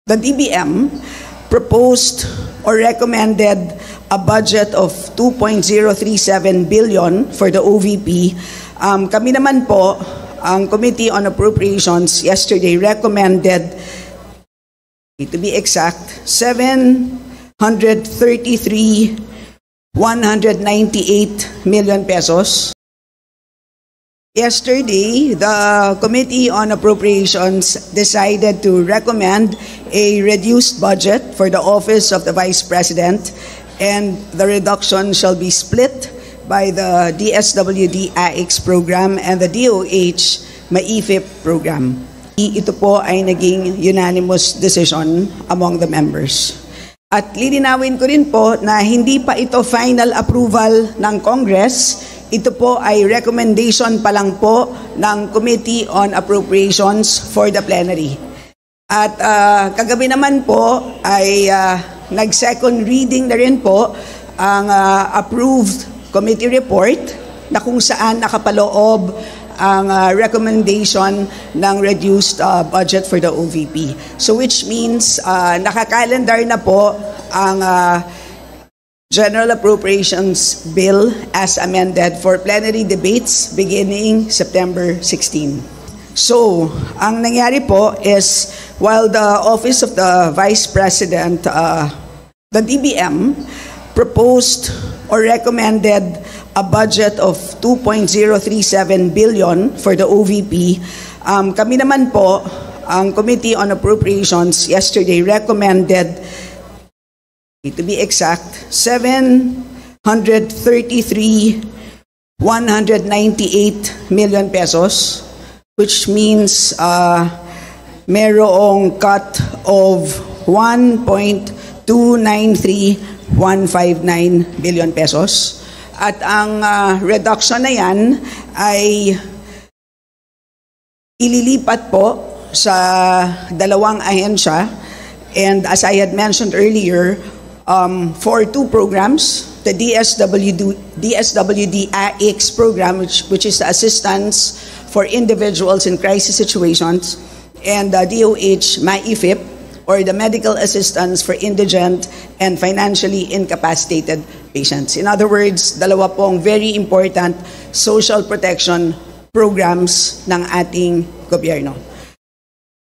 the DBM proposed or recommended a budget of 2.037 billion for the OVP. Kami naman po, ang Committee on Appropriations yesterday recommended, to be exact, 733,198 million pesos. Yesterday, the Committee on Appropriations decided to recommend a reduced budget for the Office of the Vice President, and the reduction shall be split by the DSWD AIX program and the DOH MAIFIP program. Ito po ay naging unanimous decision among the members. At lilinawin ko rin po na hindi pa ito final approval ng Congress. Ito po ay recommendation pa lang po ng Committee on Appropriations for the plenary. At kagabi naman po ay nag-second reading na rin po ang approved committee report na kung saan nakapaloob ang recommendation ng reduced budget for the OVP. So which means nakakalendar na po ang General Appropriations Bill as amended for plenary debates beginning September 16. So, ang nangyari po is while the Office of the Vice President, the DBM, proposed or recommended a budget of 2.037 billion for the OVP, kami naman po, ang Committee on Appropriations yesterday recommended, to be exact, 733,198 million pesos, which means merong cut of 1.293159 billion pesos. At ang reduction na yan ay ililipat po sa dalawang ahensya, and as I had mentioned earlier, for two programs, the DSWD AIX program, which is the assistance for individuals in crisis situations, and the DOH MAIFIP, or the medical assistance for indigent and financially incapacitated patients. In other words, dalawa pong very important social protection programs ng ating gobyerno.